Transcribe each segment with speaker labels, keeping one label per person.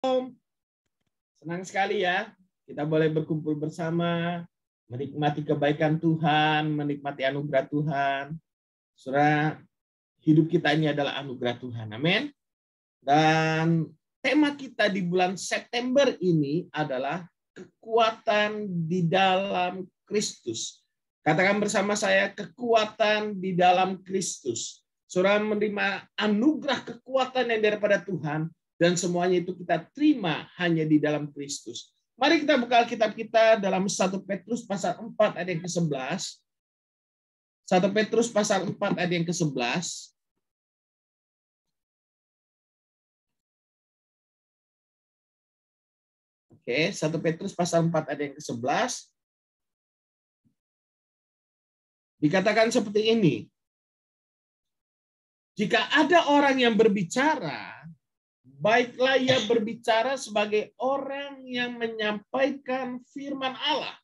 Speaker 1: Senang sekali ya, kita boleh berkumpul bersama, menikmati kebaikan Tuhan, menikmati anugerah Tuhan. Saudara, hidup kita ini adalah anugerah Tuhan. Amin. Dan tema kita di bulan September ini adalah kekuatan di dalam Kristus. Katakan bersama saya, kekuatan di dalam Kristus. Saudara menerima anugerah kekuatan yang daripada Tuhan, dan semuanya itu kita terima hanya di dalam Kristus. Mari kita buka Alkitab kita dalam 1 Petrus pasal 4 ayat yang ke-11. 1 Petrus pasal 4 ayat yang ke-11. Oke, 1 Petrus pasal 4 ayat yang ke-11. Dikatakan seperti ini. Jika ada orang yang berbicara, baiklah ia berbicara sebagai orang yang menyampaikan firman Allah.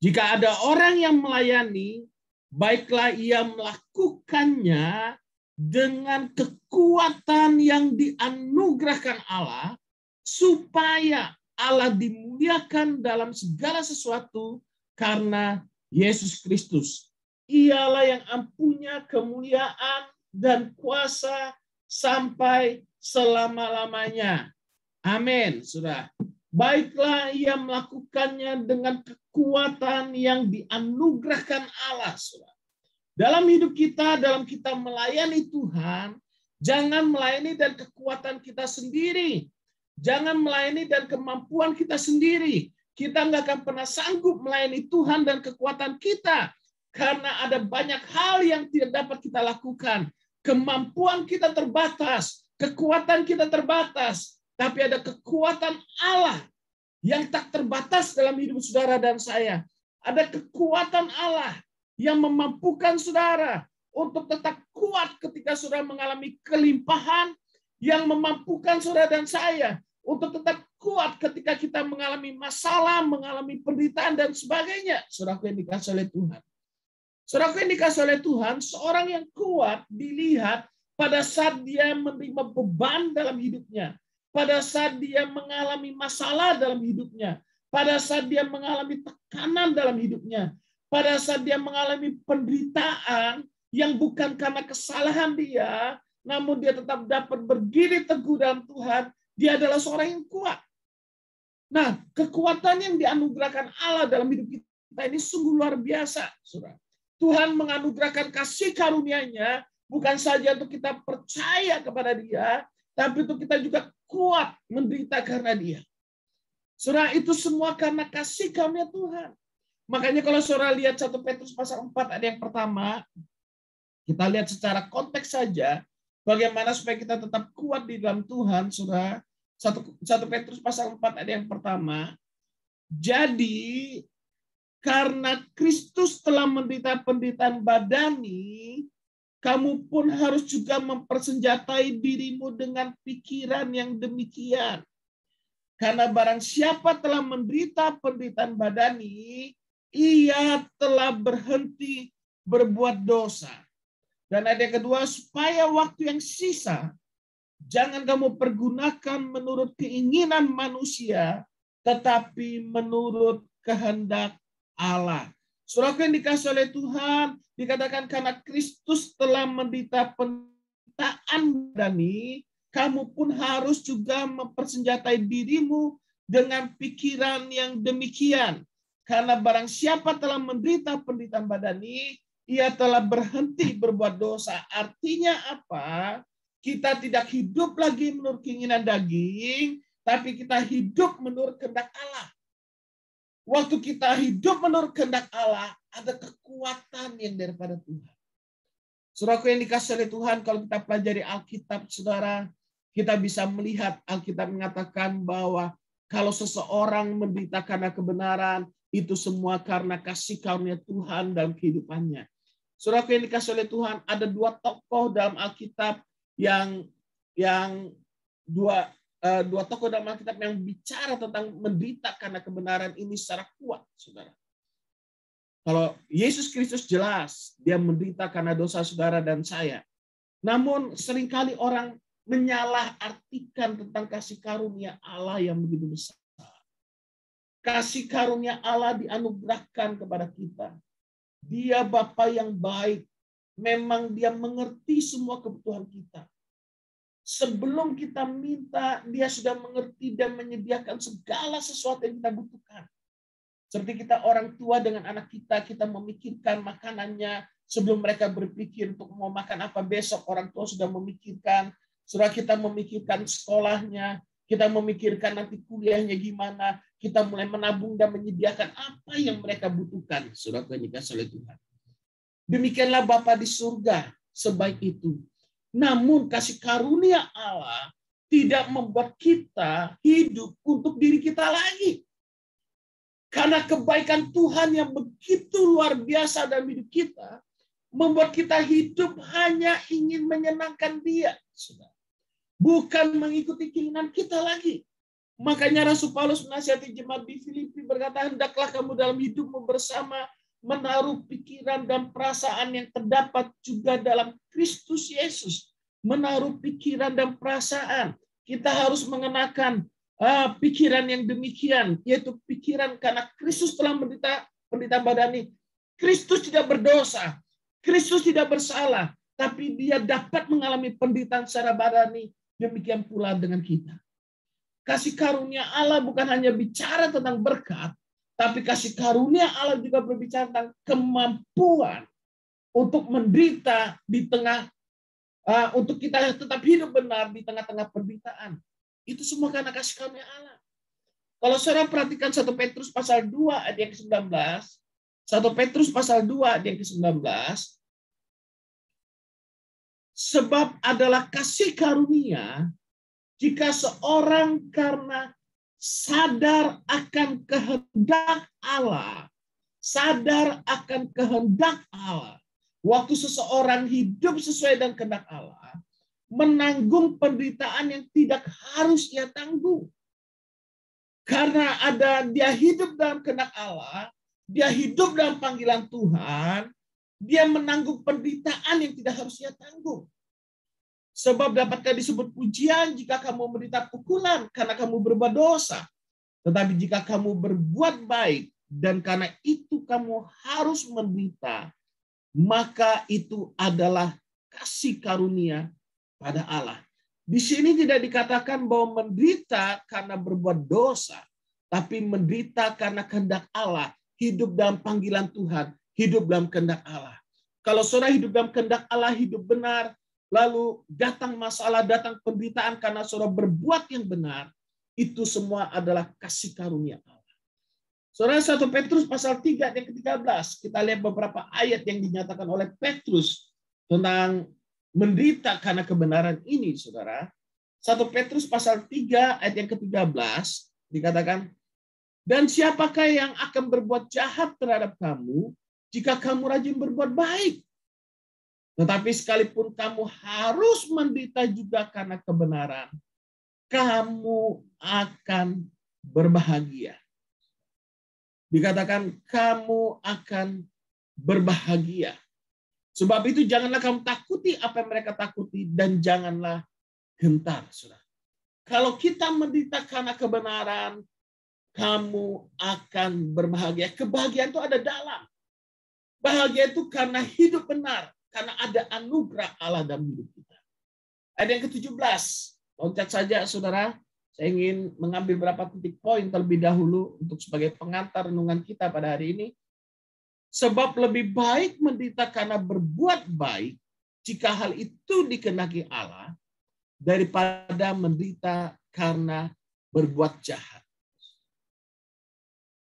Speaker 1: Jika ada orang yang melayani, baiklah ia melakukannya dengan kekuatan yang dianugerahkan Allah, supaya Allah dimuliakan dalam segala sesuatu karena Yesus Kristus. Ialah yang punya kemuliaan dan kuasa sampai selama-lamanya. Amin. Sudah. Baiklah ia melakukannya dengan kekuatan yang dianugerahkan Allah. Sudah. Dalam hidup kita, dalam kita melayani Tuhan, jangan melayani dan kekuatan kita sendiri. Jangan melayani dan kemampuan kita sendiri. Kita nggak akan pernah sanggup melayani Tuhan dan kekuatan kita. Karena ada banyak hal yang tidak dapat kita lakukan. Kemampuan kita terbatas, kekuatan kita terbatas, tapi ada kekuatan Allah yang tak terbatas dalam hidup saudara dan saya. Ada kekuatan Allah yang memampukan saudara untuk tetap kuat ketika saudara mengalami kelimpahan, yang memampukan saudara dan saya untuk tetap kuat ketika kita mengalami masalah, mengalami penderitaan dan sebagainya. Saudaraku yang dikasihi oleh Tuhan. Saudaraku yang dikasihi oleh Tuhan, seorang yang kuat dilihat pada saat dia menerima beban dalam hidupnya, pada saat dia mengalami masalah dalam hidupnya, pada saat dia mengalami tekanan dalam hidupnya, pada saat dia mengalami penderitaan yang bukan karena kesalahan dia, namun dia tetap dapat berdiri teguh dalam Tuhan, dia adalah seorang yang kuat. Nah, kekuatan yang dianugerahkan Allah dalam hidup kita ini sungguh luar biasa, saudara. Tuhan menganugerahkan kasih karunia-Nya bukan saja untuk kita percaya kepada Dia, tapi untuk kita juga kuat menderita karena Dia. Saudara, itu semua karena kasih karunia Tuhan. Makanya kalau saudara lihat 1 Petrus pasal 4 ayat yang pertama, kita lihat secara konteks saja bagaimana supaya kita tetap kuat di dalam Tuhan, saudara. 1 Petrus pasal 4 ayat yang pertama. Jadi karena Kristus telah menderita penderitaan badani, kamu pun harus juga mempersenjatai dirimu dengan pikiran yang demikian. Karena barang siapa telah menderita penderitaan badani, ia telah berhenti berbuat dosa. Dan ayat yang kedua, supaya waktu yang sisa, jangan kamu pergunakan menurut keinginan manusia, tetapi menurut kehendak Allah. Saudaraku yang dikasihi oleh Tuhan, dikatakan karena Kristus telah menderita penderitaan badani, kamu pun harus juga mempersenjatai dirimu dengan pikiran yang demikian. Karena barang siapa telah menderita penderitaan badani, ia telah berhenti berbuat dosa. Artinya apa? Kita tidak hidup lagi menurut keinginan daging, tapi kita hidup menurut kehendak Allah. Waktu kita hidup menurut kehendak Allah, ada kekuatan yang daripada Tuhan. Saudaraku yang dikasihi oleh Tuhan, kalau kita pelajari Alkitab, saudara, kita bisa melihat Alkitab mengatakan bahwa kalau seseorang menderita karena kebenaran, itu semua karena kasih karunia Tuhan dalam kehidupannya. Saudaraku yang dikasihi oleh Tuhan, ada dua tokoh dalam Alkitab yang dua tokoh dalam Alkitab yang bicara tentang menderita karena kebenaran ini secara kuat, saudara. Kalau Yesus Kristus jelas, dia menderita karena dosa saudara dan saya. Namun seringkali orang menyalahartikan tentang kasih karunia Allah yang begitu besar. Kasih karunia Allah dianugerahkan kepada kita. Dia Bapa yang baik. Memang dia mengerti semua kebutuhan kita. Sebelum kita minta, dia sudah mengerti dan menyediakan segala sesuatu yang kita butuhkan. Seperti kita orang tua dengan anak kita, kita memikirkan makanannya sebelum mereka berpikir untuk mau makan apa besok. Orang tua sudah memikirkan, setelah kita memikirkan sekolahnya, kita memikirkan nanti kuliahnya gimana, kita mulai menabung dan menyediakan apa yang mereka butuhkan. Saudara yang dikasihi oleh Tuhan. Demikianlah Bapa di surga sebaik itu. Namun kasih karunia Allah tidak membuat kita hidup untuk diri kita lagi. Karena kebaikan Tuhan yang begitu luar biasa dalam hidup kita, membuat kita hidup hanya ingin menyenangkan Dia. Bukan mengikuti keinginan kita lagi. Makanya Rasul Paulus menasihati jemaat di Filipi berkata, hendaklah kamu dalam hidupmu bersama menaruh pikiran dan perasaan yang terdapat juga dalam Kristus Yesus. Menaruh pikiran dan perasaan. Kita harus mengenakan pikiran yang demikian, yaitu pikiran karena Kristus telah menderita penderitaan badani. Kristus tidak berdosa, Kristus tidak bersalah, tapi dia dapat mengalami penderitaan secara badani. Demikian pula dengan kita. Kasih karunia Allah bukan hanya bicara tentang berkat, tapi kasih karunia Allah juga berbicara tentang kemampuan untuk menderita di tengah, untuk kita tetap hidup benar di tengah-tengah penderitaan. Itu semua karena kasih karunia Allah. Kalau saudara perhatikan 1 Petrus pasal 2 ayat yang ke-19, 1 Petrus pasal 2 ayat yang ke-19, sebab adalah kasih karunia jika seorang karena sadar akan kehendak Allah, waktu seseorang hidup sesuai dengan kehendak Allah, menanggung penderitaan yang tidak harus ia tanggung. Karena dia hidup dalam kehendak Allah, dia hidup dalam panggilan Tuhan, dia menanggung penderitaan yang tidak harus ia tanggung. Sebab dapatkah disebut pujian jika kamu menderita pukulan karena kamu berbuat dosa. Tetapi jika kamu berbuat baik dan karena itu kamu harus menderita, maka itu adalah kasih karunia pada Allah. Di sini tidak dikatakan bahwa menderita karena berbuat dosa, tapi menderita karena kehendak Allah, hidup dalam panggilan Tuhan, hidup dalam kehendak Allah. Kalau saudara hidup dalam kehendak Allah, hidup benar, lalu datang masalah, datang penderitaan karena saudara berbuat yang benar, itu semua adalah kasih karunia Allah. Saudara, 1 Petrus pasal 3 yang ke-13, kita lihat beberapa ayat yang dinyatakan oleh Petrus tentang menderita karena kebenaran ini, saudara. 1 Petrus pasal 3 ayat yang ke-13 dikatakan, dan siapakah yang akan berbuat jahat terhadap kamu jika kamu rajin berbuat baik? Tetapi sekalipun kamu harus menderita juga karena kebenaran, kamu akan berbahagia. Dikatakan kamu akan berbahagia. Sebab itu janganlah kamu takuti apa yang mereka takuti dan janganlah gentar. Saudara. Kalau kita menderita karena kebenaran, kamu akan berbahagia. Kebahagiaan itu ada dalam. Bahagia itu karena hidup benar. Karena ada anugerah Allah dalam hidup kita. Ayat yang ke-17. Loncat saja, saudara. Saya ingin mengambil beberapa titik poin terlebih dahulu untuk sebagai pengantar renungan kita pada hari ini. Sebab lebih baik menderita karena berbuat baik, jika hal itu dikehendaki Allah, daripada menderita karena berbuat jahat.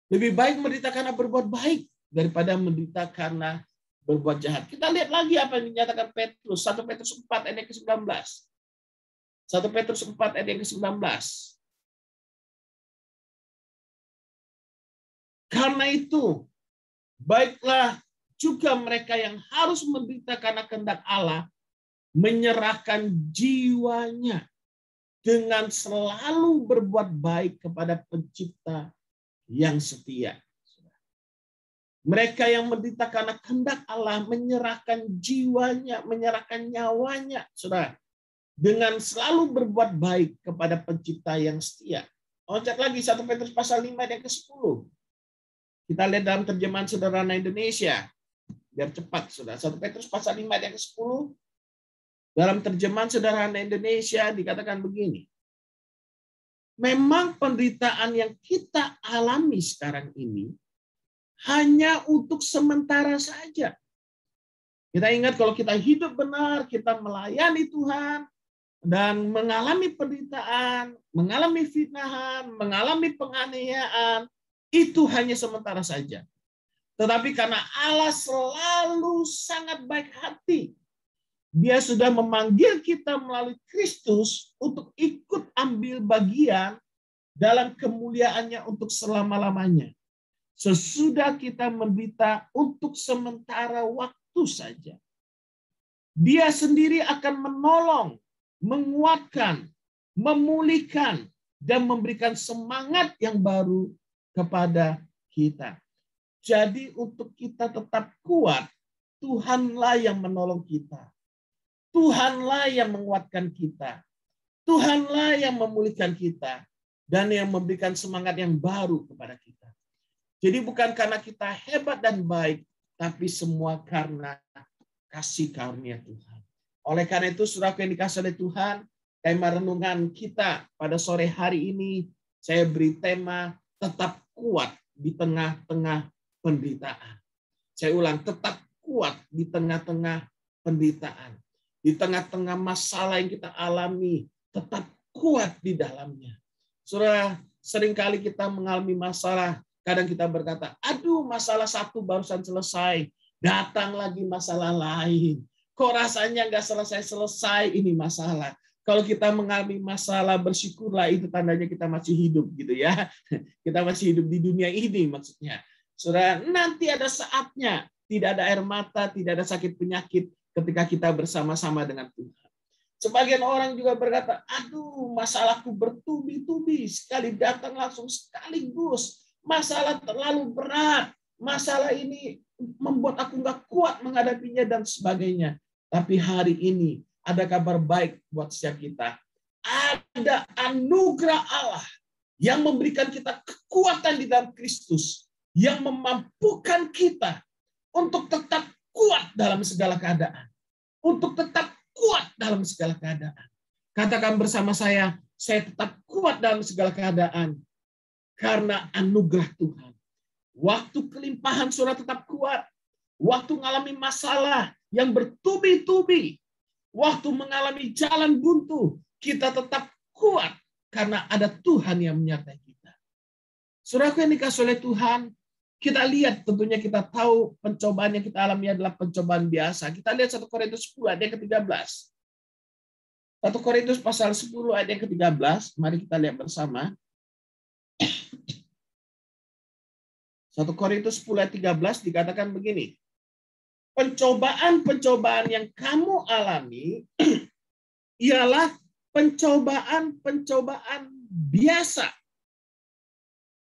Speaker 1: Lebih baik menderita karena berbuat baik, daripada menderita karena berbuat jahat. Kita lihat lagi apa yang dinyatakan Petrus. 1 Petrus 4 ayat ke-19. 1 Petrus 4 ayat ke-19. Karena itu, baiklah juga mereka yang harus menderita karena kehendak Allah, menyerahkan jiwanya dengan selalu berbuat baik kepada Pencipta yang setia. Mereka yang menderita karena kehendak Allah menyerahkan jiwanya, menyerahkan nyawanya, saudara. dengan selalu berbuat baik kepada pencipta yang setia. Loncat lagi 1 Petrus pasal 5 ayat yang ke-10. Kita lihat dalam terjemahan sederhana Indonesia. Biar cepat, Saudara. 1 Petrus pasal 5 ayat yang ke-10. Dalam terjemahan sederhana Indonesia dikatakan begini. Memang penderitaan yang kita alami sekarang ini hanya untuk sementara saja. Kita ingat kalau kita hidup benar, kita melayani Tuhan, dan mengalami penderitaan, mengalami fitnahan, mengalami penganiayaan, itu hanya sementara saja. Tetapi karena Allah selalu sangat baik hati, Dia sudah memanggil kita melalui Kristus untuk ikut ambil bagian dalam kemuliaannya untuk selama-lamanya. Sesudah kita menderita untuk sementara waktu saja, Dia sendiri akan menolong, menguatkan, memulihkan, dan memberikan semangat yang baru kepada kita. Jadi untuk kita tetap kuat, Tuhanlah yang menolong kita. Tuhanlah yang menguatkan kita. Tuhanlah yang memulihkan kita. Dan yang memberikan semangat yang baru kepada kita. Jadi bukan karena kita hebat dan baik, tapi semua karena kasih karunia Tuhan. Oleh karena itu, saudaraku yang dikasihi oleh Tuhan, tema renungan kita pada sore hari ini, saya beri tema tetap kuat di tengah-tengah penderitaan. Saya ulang, tetap kuat di tengah-tengah penderitaan. Di tengah-tengah masalah yang kita alami, tetap kuat di dalamnya. Saudara, seringkali kita mengalami masalah, kadang kita berkata, aduh masalah satu barusan selesai, datang lagi masalah lain. Kok rasanya nggak selesai-selesai ini masalah. Kalau kita mengalami masalah, bersyukurlah, itu tandanya kita masih hidup gitu ya. Kita masih hidup di dunia ini maksudnya. Saudara, nanti ada saatnya, tidak ada air mata, tidak ada sakit penyakit ketika kita bersama-sama dengan Tuhan. Sebagian orang juga berkata, aduh masalahku bertubi-tubi, sekali datang langsung sekaligus. Masalah terlalu berat, masalah ini membuat aku nggak kuat menghadapinya dan sebagainya. Tapi hari ini ada kabar baik buat setiap kita. Ada anugerah Allah yang memberikan kita kekuatan di dalam Kristus, yang memampukan kita untuk tetap kuat dalam segala keadaan. Untuk tetap kuat dalam segala keadaan. Katakan bersama saya tetap kuat dalam segala keadaan karena anugerah Tuhan. Waktu kelimpahan saudara tetap kuat. Waktu mengalami masalah yang bertubi-tubi, waktu mengalami jalan buntu, kita tetap kuat karena ada Tuhan yang menyertai kita. Saudaraku yang dikasihi oleh Tuhan, kita lihat tentunya kita tahu pencobaan yang kita alami adalah pencobaan biasa. Kita lihat 1 Korintus 10 ayat yang ke-13. 1 Korintus pasal 10 ayat yang ke-13, mari kita lihat bersama. 1 Korintus 10 ayat 13 dikatakan begini. Pencobaan-pencobaan yang kamu alami ialah pencobaan-pencobaan biasa.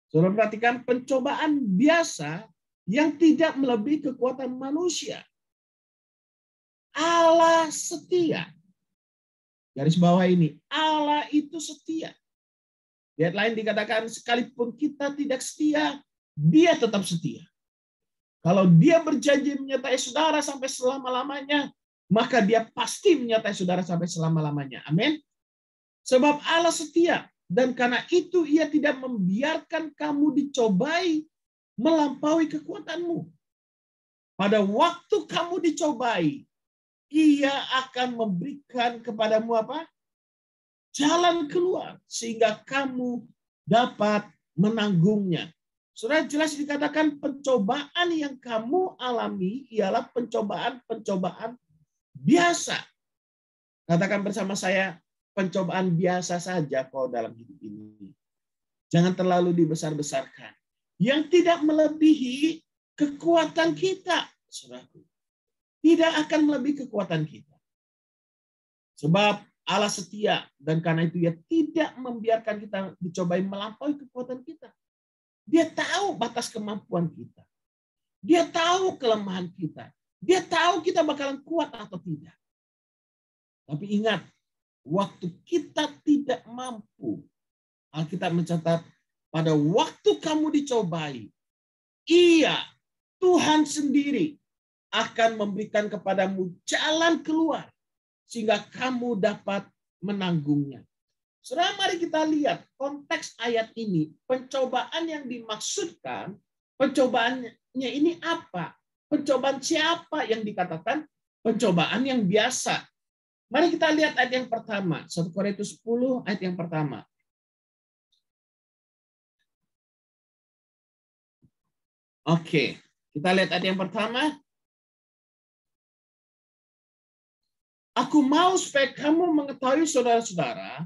Speaker 1: Saudara perhatikan, pencobaan biasa yang tidak melebihi kekuatan manusia. Allah setia. Garis bawah ini, Allah itu setia. Di ayat lain dikatakan, sekalipun kita tidak setia, Dia tetap setia. Kalau Dia berjanji menyertai saudara sampai selama-lamanya, maka Dia pasti menyertai saudara sampai selama-lamanya. Amin. Sebab Allah setia. Dan karena itu Ia tidak membiarkan kamu dicobai melampaui kekuatanmu. Pada waktu kamu dicobai, Ia akan memberikan kepadamu apa? Jalan keluar. Sehingga kamu dapat menanggungnya. Sudah jelas dikatakan pencobaan yang kamu alami ialah pencobaan-pencobaan biasa. Katakan bersama saya, pencobaan biasa saja kok dalam hidup ini. Jangan terlalu dibesar-besarkan. Yang tidak melebihi kekuatan kita, saudaraku. Tidak akan melebihi kekuatan kita. Sebab Allah setia, dan karena itu Ia tidak membiarkan kita dicobai melampaui kekuatan kita. Dia tahu batas kemampuan kita. Dia tahu kelemahan kita. Dia tahu kita bakalan kuat atau tidak. Tapi ingat, waktu kita tidak mampu, Alkitab mencatat, pada waktu kamu dicobai, Ia, Tuhan sendiri, akan memberikan kepadamu jalan keluar, sehingga kamu dapat menanggungnya. Saudara, mari kita lihat konteks ayat ini. Pencobaan yang dimaksudkan, pencobaannya ini apa? Pencobaan siapa yang dikatakan? Pencobaan yang biasa. Mari kita lihat ayat yang pertama. 1 Korintus 10 ayat yang pertama. Oke, kita lihat ayat yang pertama. Aku mau supaya kamu mengetahui, saudara-saudara,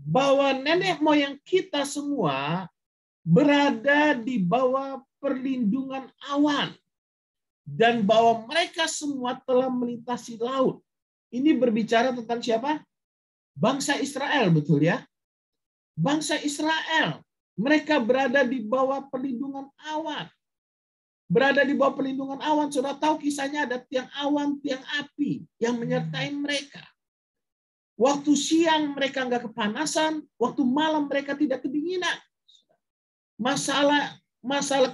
Speaker 1: bahwa nenek moyang kita semua berada di bawah perlindungan awan, dan bahwa mereka semua telah melintasi laut. Ini berbicara tentang siapa? Bangsa Israel, betul ya? Bangsa Israel. Mereka berada di bawah perlindungan awan. Berada di bawah perlindungan awan. Sudah tahu kisahnya, ada tiang awan, tiang api yang menyertai mereka. Waktu siang mereka nggak kepanasan, waktu malam mereka tidak kedinginan. Masalah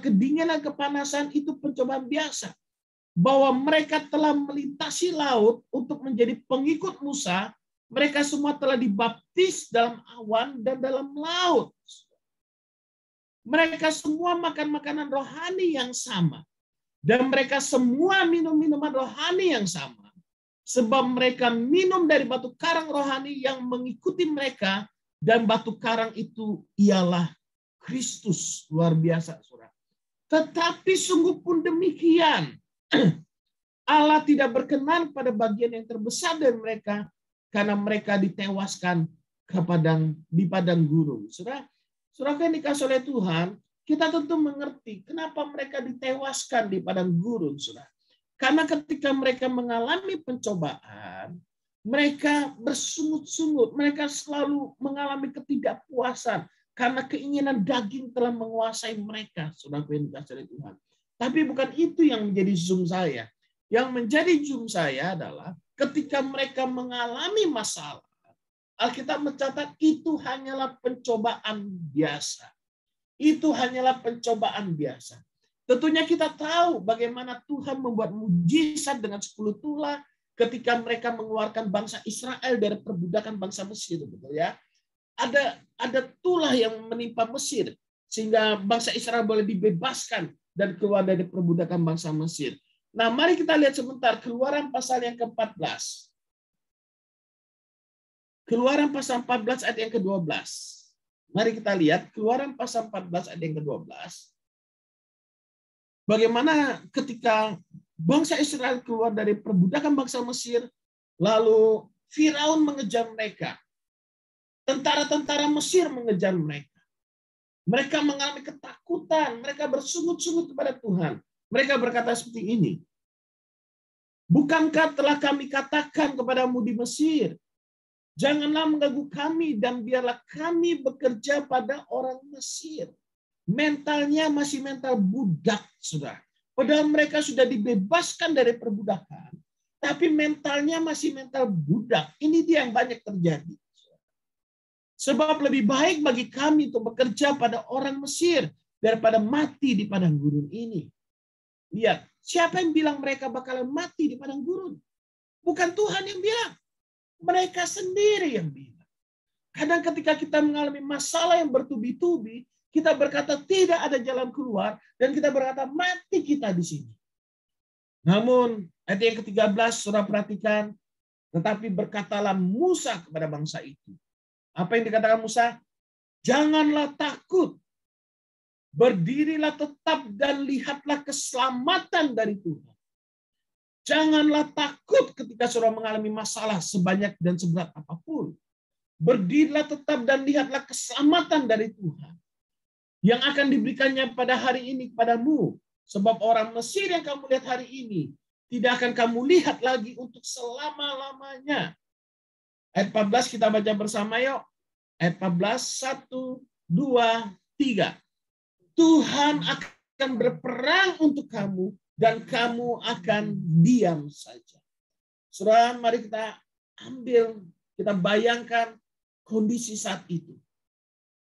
Speaker 1: kedinginan, kepanasan itu pencobaan biasa. Bahwa mereka telah melintasi laut untuk menjadi pengikut Musa, mereka semua telah dibaptis dalam awan dan dalam laut. Mereka semua makan makanan rohani yang sama. Dan mereka semua minum minuman rohani yang sama. Sebab mereka minum dari batu karang rohani yang mengikuti mereka, dan batu karang itu ialah Kristus. Luar biasa, saudara. Tetapi sungguh pun demikian, Allah tidak berkenan pada bagian yang terbesar dari mereka, karena mereka ditewaskan di padang gurun. Saudara yang dikasih oleh Tuhan, kita tentu mengerti kenapa mereka ditewaskan di padang gurun, saudara. Karena ketika mereka mengalami pencobaan, mereka bersungut-sungut, mereka selalu mengalami ketidakpuasan karena keinginan daging telah menguasai mereka, saudara yang dikasih oleh Tuhan. Tapi bukan itu yang menjadi zoom saya. Yang menjadi zoom saya adalah ketika mereka mengalami masalah, Alkitab mencatat itu hanyalah pencobaan biasa. Itu hanyalah pencobaan biasa. Tentunya kita tahu bagaimana Tuhan membuat mujizat dengan 10 tulah ketika mereka mengeluarkan bangsa Israel dari perbudakan bangsa Mesir, betul ya? Ada tulah yang menimpa Mesir sehingga bangsa Israel boleh dibebaskan dan keluar dari perbudakan bangsa Mesir. Nah, mari kita lihat sebentar Keluaran pasal yang ke-14. Keluaran pasal 14 ayat yang ke-12. Mari kita lihat Keluaran pasal 14 ayat yang ke-12. Bagaimana ketika bangsa Israel keluar dari perbudakan bangsa Mesir, lalu Firaun mengejar mereka. Tentara-tentara Mesir mengejar mereka. Mereka mengalami ketakutan, mereka bersungut-sungut kepada Tuhan. Mereka berkata seperti ini, bukankah telah kami katakan kepadamu di Mesir, janganlah mengganggu kami dan biarlah kami bekerja pada orang Mesir. Mentalnya masih mental budak, saudara. Padahal mereka sudah dibebaskan dari perbudakan, tapi mentalnya masih mental budak. Ini dia yang banyak terjadi. Sebab lebih baik bagi kami untuk bekerja pada orang Mesir daripada mati di padang gurun ini. Lihat, siapa yang bilang mereka bakalan mati di padang gurun? Bukan Tuhan yang bilang. Mereka sendiri yang bilang. Kadang ketika kita mengalami masalah yang bertubi-tubi, kita berkata tidak ada jalan keluar, dan kita berkata mati kita di sini. Namun, ayat yang ke-13, saudara perhatikan, tetapi berkatalah Musa kepada bangsa itu. Apa yang dikatakan Musa? Janganlah takut, berdirilah tetap dan lihatlah keselamatan dari Tuhan. Janganlah takut ketika saudara mengalami masalah sebanyak dan seberat apapun. Berdirilah tetap dan lihatlah keselamatan dari Tuhan yang akan diberikannya pada hari ini kepadamu. Sebab orang Mesir yang kamu lihat hari ini tidak akan kamu lihat lagi untuk selama-lamanya. Ayat 14 kita baca bersama yuk. Ayat 14, 1, 2, 3. Tuhan akan berperang untuk kamu dan kamu akan diam saja. Saudara, mari kita ambil Kita bayangkan kondisi saat itu.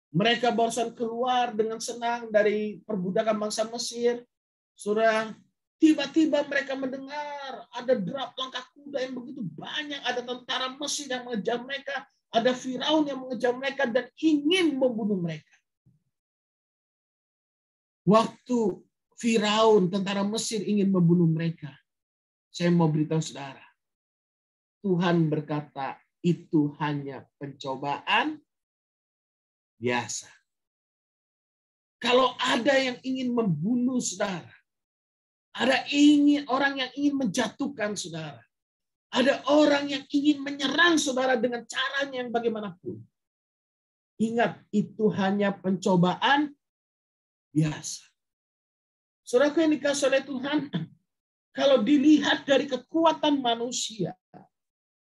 Speaker 1: Mereka barusan keluar dengan senang dari perbudakan bangsa Mesir. Saudara, tiba-tiba mereka mendengar ada derap langkah kuda yang begitu banyak. Ada tentara Mesir yang mengejar mereka. Ada Firaun yang mengejar mereka dan ingin membunuh mereka. Waktu Firaun, tentara Mesir ingin membunuh mereka, saya mau beritahu saudara, Tuhan berkata, itu hanya pencobaan biasa. Kalau ada yang ingin membunuh saudara, ada orang yang ingin menjatuhkan saudara, ada orang yang ingin menyerang saudara dengan caranya yang bagaimanapun, ingat, itu hanya pencobaan biasa. Saudaraku yang dikasihi oleh Tuhan, kalau dilihat dari kekuatan manusia,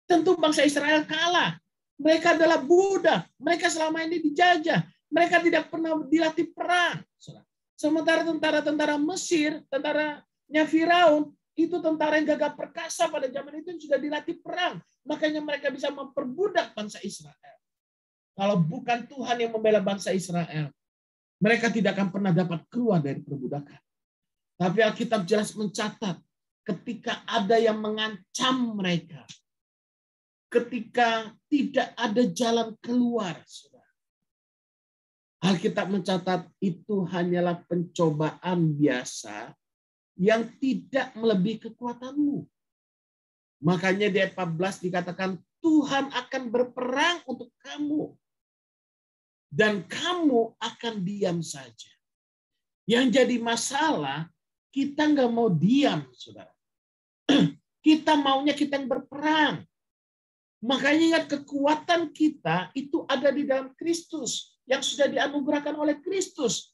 Speaker 1: tentu bangsa Israel kalah. Mereka adalah budak. Mereka selama ini dijajah. Mereka tidak pernah dilatih perang. Sementara tentara-tentara Mesir, tentaranya Firaun, itu tentara yang gagah perkasa pada zaman itu yang sudah dilatih perang. Makanya mereka bisa memperbudak bangsa Israel. Kalau bukan Tuhan yang membela bangsa Israel, mereka tidak akan pernah dapat keluar dari perbudakan. Tapi Alkitab jelas mencatat, ketika ada yang mengancam mereka, ketika tidak ada jalan keluar, Alkitab mencatat itu hanyalah pencobaan biasa yang tidak melebihi kekuatanmu. Makanya di ayat 14 dikatakan Tuhan akan berperang untuk kamu. Dan kamu akan diam saja. Yang jadi masalah, kita nggak mau diam, saudara. Kita maunya kita yang berperang. Makanya ingat, kekuatan kita itu ada di dalam Kristus yang sudah dianugerahkan oleh Kristus.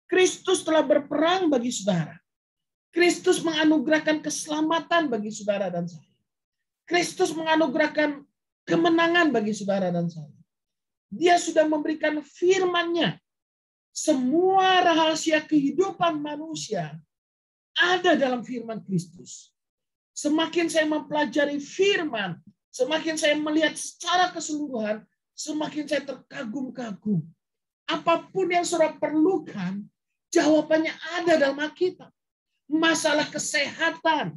Speaker 1: Kristus telah berperang bagi saudara. Kristus menganugerahkan keselamatan bagi saudara dan saya. Kristus menganugerahkan kemenangan bagi saudara dan saya. Dia sudah memberikan firman-Nya. Semua rahasia kehidupan manusia ada dalam firman Kristus. Semakin saya mempelajari firman, semakin saya melihat secara keseluruhan, semakin saya terkagum-kagum. Apapun yang saudara perlukan, jawabannya ada dalam Alkitab. Masalah kesehatan,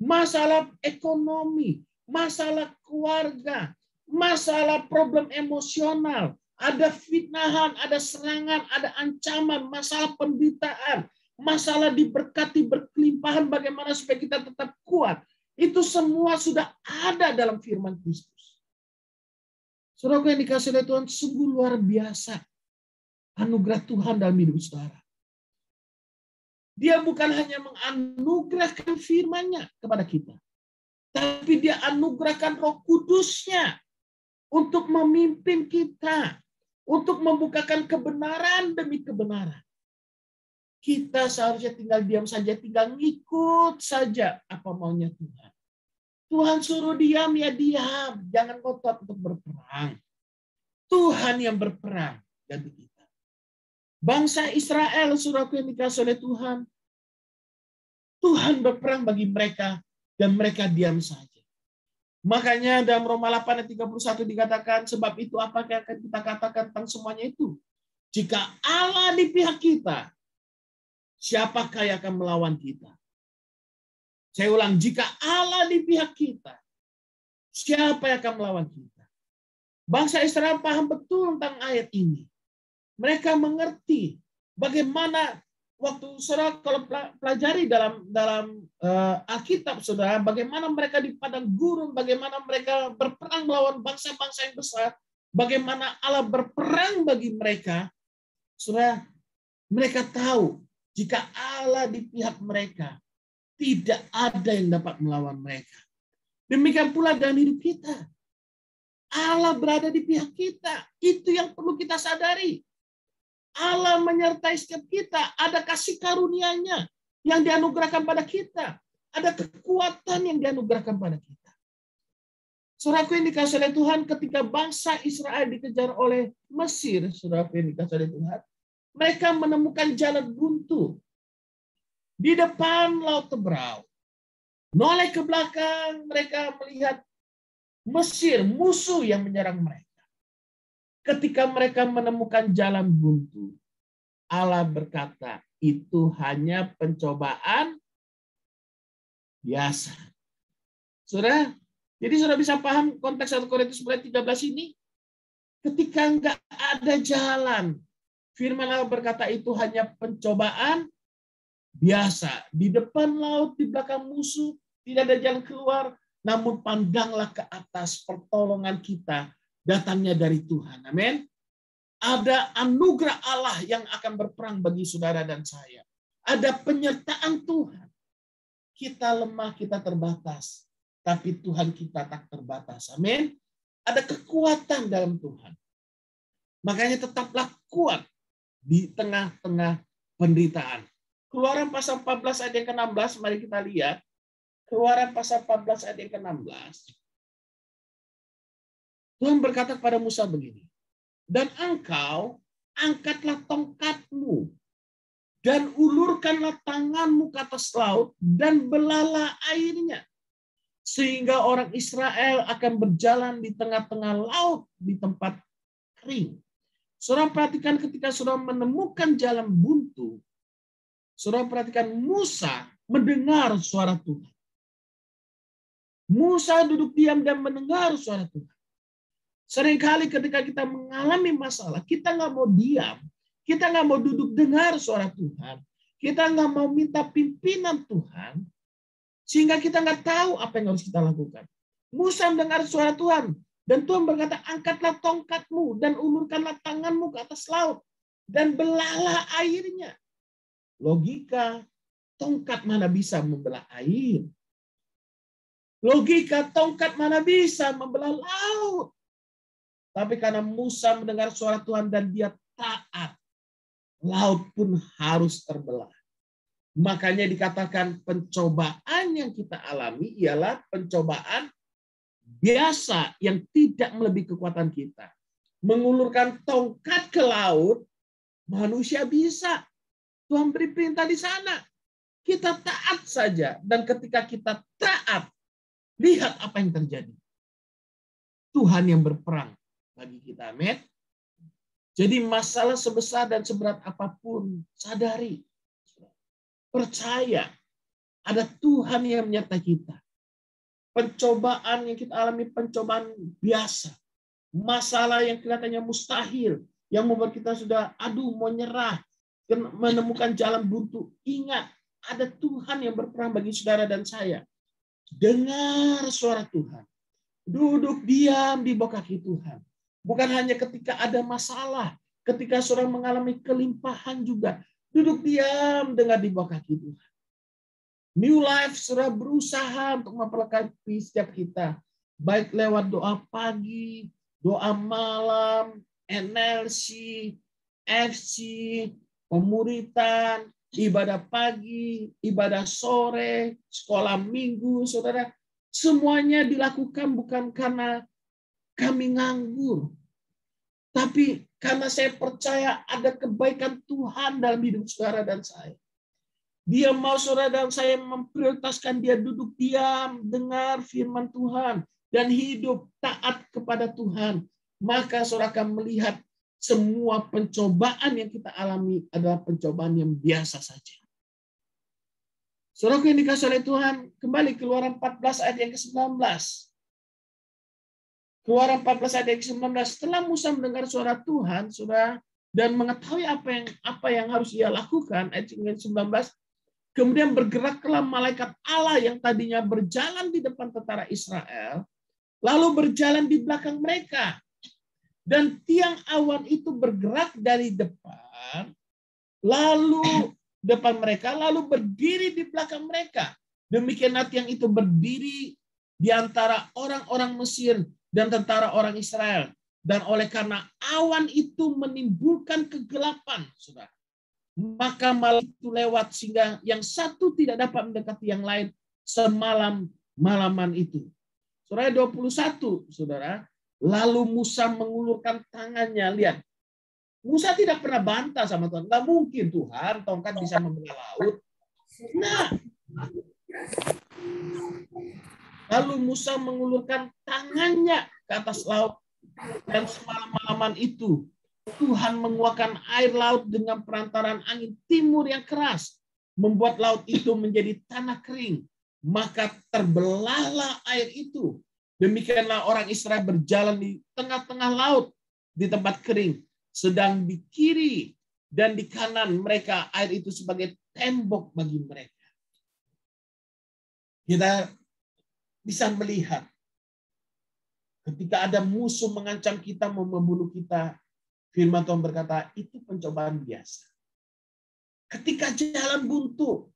Speaker 1: masalah ekonomi, masalah keluarga, masalah problem emosional, ada fitnahan, ada serangan, ada ancaman, masalah penderitaan, masalah diberkati berkelimpahan, bagaimana supaya kita tetap kuat. Itu semua sudah ada dalam firman Kristus. Saudara yang dikasihi oleh Tuhan, sungguh luar biasa anugerah Tuhan dalam hidup saudara. Dia bukan hanya menganugerahkan firman-Nya kepada kita, tapi dia anugerahkan Roh Kudus-Nya untuk memimpin kita, untuk membukakan kebenaran demi kebenaran. Kita seharusnya tinggal diam saja, tinggal ngikut saja apa maunya Tuhan. Tuhan suruh diam, ya diam. Jangan ngotot untuk berperang. Tuhan yang berperang ganti kita. Bangsa Israel, saudaraku yang dikasihi oleh Tuhan, Tuhan berperang bagi mereka dan mereka diam saja. Makanya dalam Roma 8 ayat 31 dikatakan, sebab itu apa yang akan kita katakan tentang semuanya itu? Jika Allah di pihak kita, siapakah yang akan melawan kita? Saya ulang, jika Allah di pihak kita, siapa yang akan melawan kita? Bangsa Israel paham betul tentang ayat ini. Mereka mengerti bagaimana waktu saudara kalau pelajari dalam Alkitab saudara, bagaimana mereka di padang gurun, bagaimana mereka berperang melawan bangsa-bangsa yang besar, bagaimana Allah berperang bagi mereka. Saudara, mereka tahu jika Allah di pihak mereka, tidak ada yang dapat melawan mereka. Demikian pula dalam hidup kita. Allah berada di pihak kita. Itu yang perlu kita sadari. Allah menyertai setiap kita. Ada kasih karunia-Nya yang dianugerahkan pada kita. Ada kekuatan yang dianugerahkan pada kita. Saudaraku yang dikasihi oleh Tuhan, ketika bangsa Israel dikejar oleh Mesir, saudaraku yang dikasihi oleh Tuhan, mereka menemukan jalan buntu. Di depan laut Teberau. Noleh ke belakang, mereka melihat Mesir, musuh yang menyerang mereka. Ketika mereka menemukan jalan buntu, Allah berkata, itu hanya pencobaan biasa. Saudara, jadi saudara bisa paham konteks 1 Korintus 13 ini? Ketika enggak ada jalan, firman Allah berkata itu hanya pencobaan biasa. Di depan laut, di belakang musuh, tidak ada jalan keluar, namun pandanglah ke atas, pertolongan kita datangnya dari Tuhan. Amin. Ada anugerah Allah yang akan berperang bagi saudara dan saya. Ada penyertaan Tuhan. Kita lemah, kita terbatas. Tapi Tuhan kita tak terbatas. Amin. Ada kekuatan dalam Tuhan. Makanya tetaplah kuat di tengah-tengah penderitaan. Keluaran pasal 14 ayat yang ke-16, mari kita lihat. Keluaran pasal 14 ayat yang ke-16. Tuhan berkata kepada Musa begini. Dan engkau angkatlah tongkatmu dan ulurkanlah tanganmu ke atas laut dan belalah airnya. Sehingga orang Israel akan berjalan di tengah-tengah laut di tempat kering. Saudara perhatikan ketika saudara menemukan jalan buntu, saudara perhatikan Musa mendengar suara Tuhan. Musa duduk diam dan mendengar suara Tuhan. Seringkali ketika kita mengalami masalah, kita nggak mau diam. Kita nggak mau duduk dengar suara Tuhan. Kita nggak mau minta pimpinan Tuhan. Sehingga kita nggak tahu apa yang harus kita lakukan. Musa mendengar suara Tuhan. Dan Tuhan berkata, angkatlah tongkatmu dan ulurkanlah tanganmu ke atas laut. Dan belahlah airnya. Logika, tongkat mana bisa membelah air? Logika, tongkat mana bisa membelah laut? Tapi karena Musa mendengar suara Tuhan dan dia taat, laut pun harus terbelah. Makanya dikatakan pencobaan yang kita alami ialah pencobaan biasa yang tidak melebihi kekuatan kita. Mengulurkan tongkat ke laut, manusia bisa. Tuhan beri perintah di sana. Kita taat saja. Dan ketika kita taat, lihat apa yang terjadi. Tuhan yang berperang bagi kita. Amin. Jadi masalah sebesar dan seberat apapun, sadari. Percaya. Ada Tuhan yang menyertai kita. Pencobaan yang kita alami, pencobaan biasa. Masalah yang kelihatannya mustahil. Yang membuat kita sudah, mau nyerah. Menemukan jalan buntu. Ingat, ada Tuhan yang berperang bagi saudara dan saya. Dengar suara Tuhan. Duduk diam di bawah kaki Tuhan. Bukan hanya ketika ada masalah, ketika seorang mengalami kelimpahan juga, duduk diam dengar di bawah kaki Tuhan. New Life sudah berusaha untuk memperlengkapi setiap kita, baik lewat doa pagi, doa malam, NLC, FC, pemuritan, ibadah pagi, ibadah sore, sekolah minggu, saudara. Semuanya dilakukan bukan karena kami nganggur. Tapi karena saya percaya ada kebaikan Tuhan dalam hidup saudara dan saya. Dia mau saudara dan saya memprioritaskan dia duduk diam, dengar firman Tuhan, dan hidup taat kepada Tuhan. Maka saudara akan melihat semua pencobaan yang kita alami adalah pencobaan yang biasa saja. Saudara yang dikasihi oleh Tuhan, kembali Keluaran 14 ayat yang ke-19. Keluaran 14 ayat yang ke-19, setelah Musa mendengar suara Tuhan, saudara, dan mengetahui apa yang harus ia lakukan, ayat yang ke-19, kemudian bergeraklah malaikat Allah yang tadinya berjalan di depan tentara Israel, lalu berjalan di belakang mereka. Dan tiang awan itu bergerak dari depan, lalu depan mereka, lalu berdiri di belakang mereka. Demikianlah tiang itu berdiri di antara orang-orang Mesir dan tentara orang Israel. Dan oleh karena awan itu menimbulkan kegelapan, saudara, maka malam itu lewat sehingga yang satu tidak dapat mendekati yang lain malaman itu. Saudara 21, saudara. Lalu Musa mengulurkan tangannya. Lihat, Musa tidak pernah bantah sama Tuhan. Nggak mungkin Tuhan, tongkat bisa membelah laut. Nah, Lalu Musa mengulurkan tangannya ke atas laut, dan semalam-malaman itu Tuhan menguakkan air laut dengan perantaran angin timur yang keras, membuat laut itu menjadi tanah kering. Maka terbelahlah air itu. Demikianlah orang Israel berjalan di tengah-tengah laut di tempat kering, sedang di kiri dan di kanan mereka air itu sebagai tembok bagi mereka. Kita bisa melihat ketika ada musuh mengancam kita, mau membunuh kita, firman Tuhan berkata, itu pencobaan biasa. Ketika jalan buntu,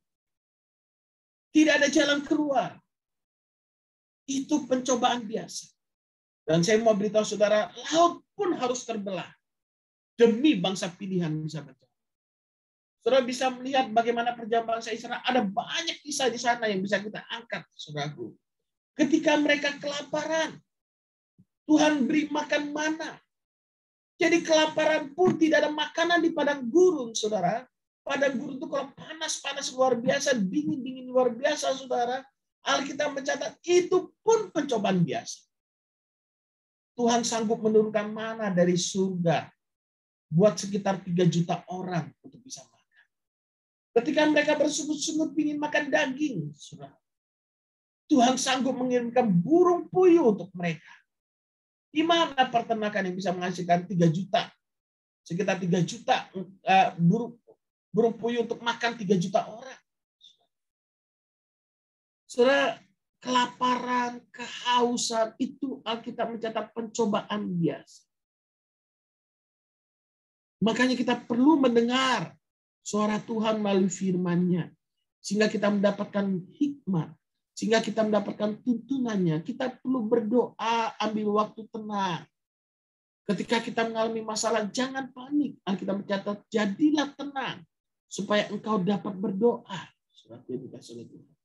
Speaker 1: tidak ada jalan keluar, itu pencobaan biasa. Dan saya mau beritahu saudara, laut pun harus terbelah demi bangsa pilihan bisa berjalan. Saudara bisa melihat bagaimana perjalanan bangsa Israel. Ada banyak kisah di sana yang bisa kita angkat, saudaraku. Ketika mereka kelaparan, Tuhan beri makan mana. Jadi kelaparan pun tidak ada makanan di padang gurun, saudara. Padang gurun itu kalau panas-panas luar biasa, dingin-dingin luar biasa, saudara. Alkitab mencatat itu pun pencobaan biasa. Tuhan sanggup menurunkan mana dari surga buat sekitar 3 juta orang untuk bisa makan. Ketika mereka bersungut-sungut ingin makan daging, saudara, Tuhan sanggup mengirimkan burung puyuh untuk mereka. Di mana peternakan yang bisa menghasilkan 3 juta? Sekitar 3 juta burung puyuh untuk makan 3 juta orang. Saudara, kelaparan, kehausan, itu Alkitab mencatat pencobaan biasa. Makanya kita perlu mendengar suara Tuhan melalui firman-Nya. Sehingga kita mendapatkan hikmat. Sehingga kita mendapatkan tuntunannya. Kita perlu berdoa, ambil waktu tenang. Ketika kita mengalami masalah, jangan panik. Alkitab mencatat, jadilah tenang. Supaya engkau dapat berdoa. Surat yang dikasih oleh Tuhan.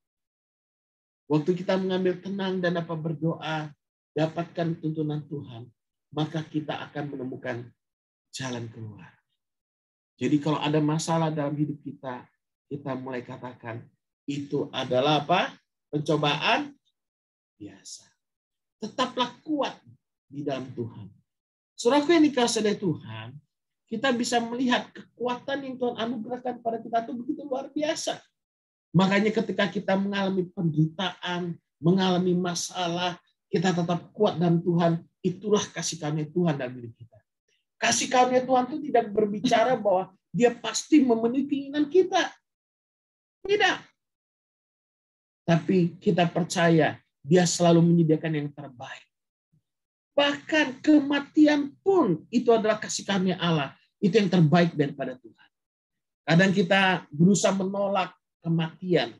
Speaker 1: Waktu kita mengambil tenang dan dapat berdoa, dapatkan tuntunan Tuhan, maka kita akan menemukan jalan keluar. Jadi kalau ada masalah dalam hidup kita, kita mulai katakan, itu adalah apa? Pencobaan biasa. Tetaplah kuat di dalam Tuhan. Saudaraku yang dikasihi oleh Tuhan, kita bisa melihat kekuatan yang Tuhan anugerahkan pada kita itu begitu luar biasa. Makanya ketika kita mengalami penderitaan, mengalami masalah, kita tetap kuat dalam Tuhan. Itulah kasih karunia Tuhan dalam hidup kita. Kasih karunia Tuhan itu tidak berbicara bahwa dia pasti memenuhi keinginan kita. Tidak. Tapi kita percaya dia selalu menyediakan yang terbaik. Bahkan kematian pun itu adalah kasih karunia Allah. Itu yang terbaik daripada Tuhan. Kadang kita berusaha menolak kematian.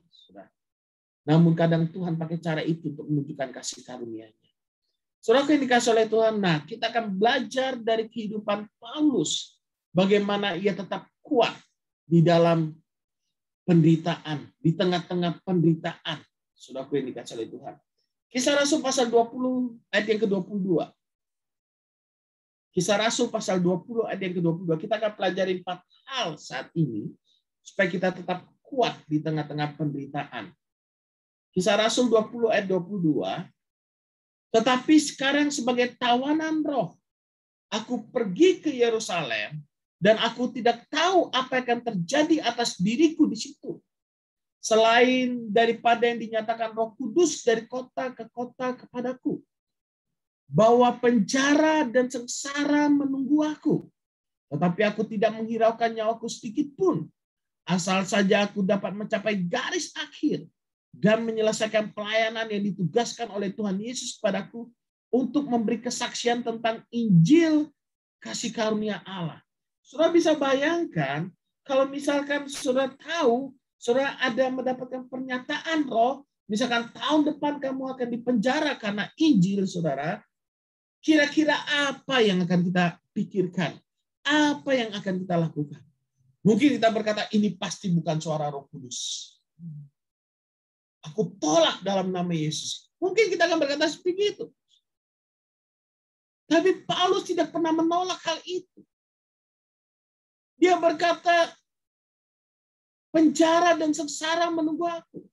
Speaker 1: Namun kadang Tuhan pakai cara itu untuk menunjukkan kasih karunia-Nya. Saudara yang dikasih oleh Tuhan, nah kita akan belajar dari kehidupan Paulus. Bagaimana ia tetap kuat di dalam penderitaan, di tengah-tengah penderitaan. Saudara yang dikasih oleh Tuhan. Kisah Rasul pasal 20 ayat yang ke-22. Kisah Rasul pasal 20 ayat yang ke-22. Kita akan pelajari 4 hal saat ini supaya kita tetap kuat di tengah-tengah penderitaan. Kisah Rasul 20 ayat 22. Tetapi sekarang sebagai tawanan roh, aku pergi ke Yerusalem dan aku tidak tahu apa yang akan terjadi atas diriku di situ. Selain daripada yang dinyatakan Roh Kudus dari kota ke kota kepadaku. Bahwa penjara dan sengsara menunggu aku. Tetapi aku tidak menghiraukan nyawaku sedikit pun. Asal saja aku dapat mencapai garis akhir dan menyelesaikan pelayanan yang ditugaskan oleh Tuhan Yesus kepadaku untuk memberi kesaksian tentang Injil kasih karunia Allah. Saudara bisa bayangkan kalau misalkan saudara tahu, saudara ada mendapatkan pernyataan roh, misalkan tahun depan kamu akan dipenjara karena Injil, saudara, kira-kira apa yang akan kita pikirkan? Apa yang akan kita lakukan? Mungkin kita berkata, ini pasti bukan suara Roh Kudus. Aku tolak dalam nama Yesus. Mungkin kita akan berkata seperti itu. Tapi Paulus tidak pernah menolak hal itu. Dia berkata, penjara dan sengsara menunggu aku.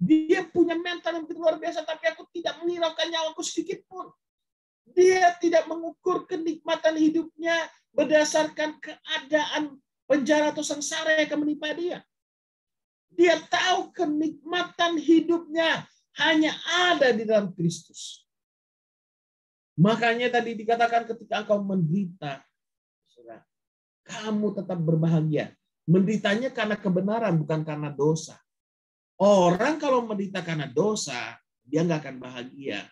Speaker 1: Dia punya mental yang begitu luar biasa, tapi aku tidak menghiraukan nyawaku sedikit pun. Dia tidak mengukur kenikmatan hidupnya berdasarkan keadaan penjara atau sengsara yang akan menimpa dia. Dia tahu kenikmatan hidupnya hanya ada di dalam Kristus. Makanya tadi dikatakan ketika engkau menderita, kamu tetap berbahagia. Menderitanya karena kebenaran, bukan karena dosa. Orang kalau menderita karena dosa, dia nggak akan bahagia.